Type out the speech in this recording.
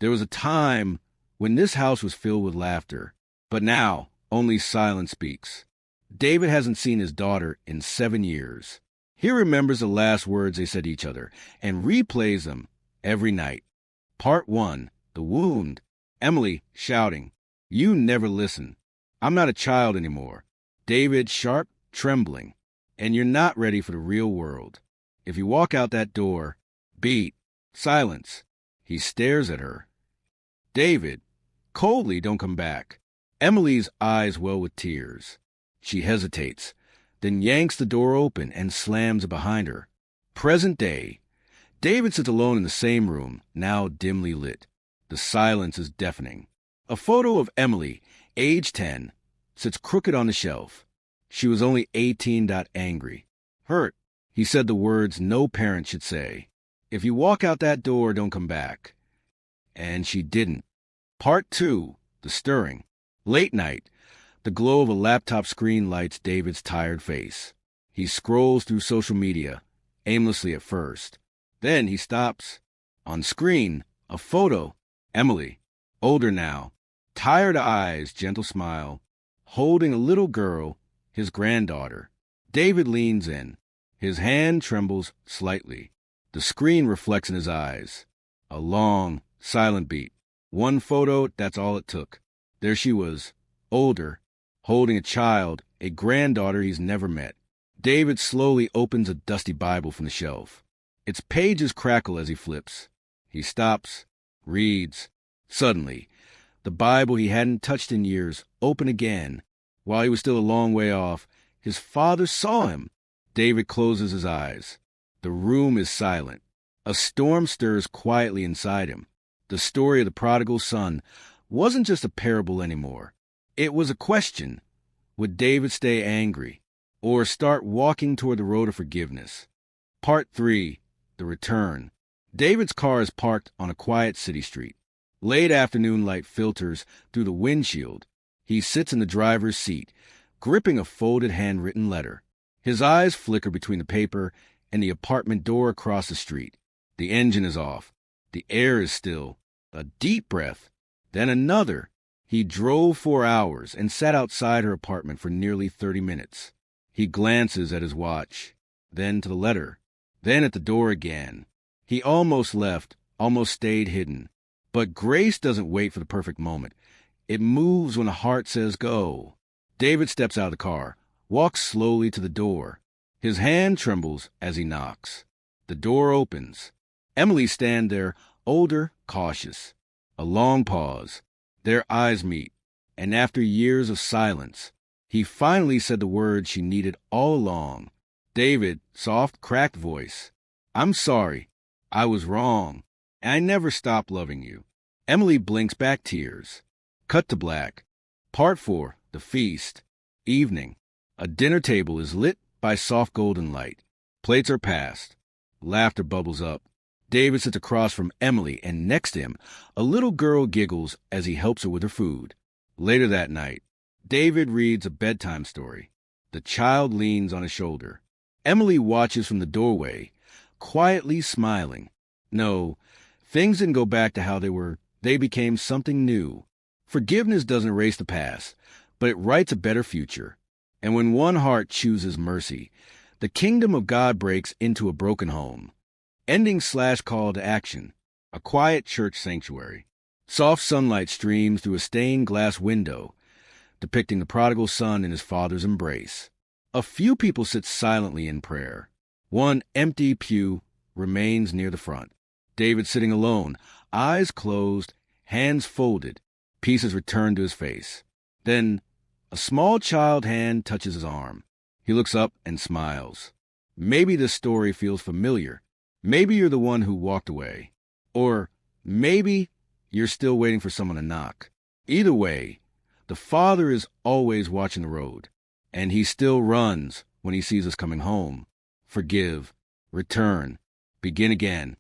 There was a time when this house was filled with laughter, but now only silence speaks. David hasn't seen his daughter in 7 years. He remembers the last words they said to each other and replays them every night. Part 1, The Wound. Emily shouting, "You never listen. I'm not a child anymore." David sharp, trembling. "And you're not ready for the real world. If you walk out that door," beat, silence. He stares at her. "David, coldly, don't come back." Emily's eyes well with tears. She hesitates, then yanks the door open and slams it behind her. Present day. David sits alone in the same room, now dimly lit. The silence is deafening. A photo of Emily, age 10, sits crooked on the shelf. She was only 18. Angry. Hurt. He said the words no parent should say. "If you walk out that door, don't come back." And she didn't. Part 2, The Stirring. Late night. The glow of a laptop screen lights David's tired face. He scrolls through social media, aimlessly at first. Then he stops. On screen, a photo. Emily, older now, tired eyes, gentle smile, holding a little girl, his granddaughter. David leans in. His hand trembles slightly. The screen reflects in his eyes. A long, silent beat. One photo, that's all it took. There she was, older, holding a child, a granddaughter he's never met. David slowly opens a dusty Bible from the shelf. Its pages crackle as he flips. He stops, reads. Suddenly, the Bible he hadn't touched in years opened again. While he was still a long way off, his father saw him. David closes his eyes. The room is silent. A storm stirs quietly inside him. The story of the prodigal son wasn't just a parable anymore. It was a question. Would David stay angry or start walking toward the road of forgiveness? Part 3, The Return. David's car is parked on a quiet city street. Late afternoon light filters through the windshield. He sits in the driver's seat, gripping a folded handwritten letter. His eyes flicker between the paper and the apartment door across the street. The engine is off. The air is still. A deep breath. Then another. He drove 4 hours and sat outside her apartment for nearly 30 minutes. He glances at his watch, then to the letter, then at the door again. He almost left, almost stayed hidden. But grace doesn't wait for the perfect moment. It moves when the heart says go. David steps out of the car, walks slowly to the door. His hand trembles as he knocks. The door opens. Emily stands there, older, cautious. A long pause. Their eyes meet, and after years of silence, he finally said the words she needed all along. David, soft, cracked voice. "I'm sorry. I was wrong. I never stopped loving you." Emily blinks back tears. Cut to black. Part 4, The Feast. Evening. A dinner table is lit by soft golden light. Plates are passed. Laughter bubbles up. David sits across from Emily, and next to him, a little girl giggles as he helps her with her food. Later that night, David reads a bedtime story. The child leans on his shoulder. Emily watches from the doorway, quietly smiling. No, things didn't go back to how they were. They became something new. Forgiveness doesn't erase the past, but it writes a better future. And when one heart chooses mercy, the kingdom of God breaks into a broken home. Ending/call to action. A quiet church sanctuary. Soft sunlight streams through a stained glass window, depicting the prodigal son in his father's embrace. A few people sit silently in prayer. One empty pew remains near the front. David sitting alone, eyes closed, hands folded, pieces returned to his face. Then a small child hand touches his arm. He looks up and smiles. Maybe this story feels familiar. Maybe you're the one who walked away. Or maybe you're still waiting for someone to knock. Either way, the Father is always watching the road, and he still runs when he sees us coming home. Forgive, return, begin again.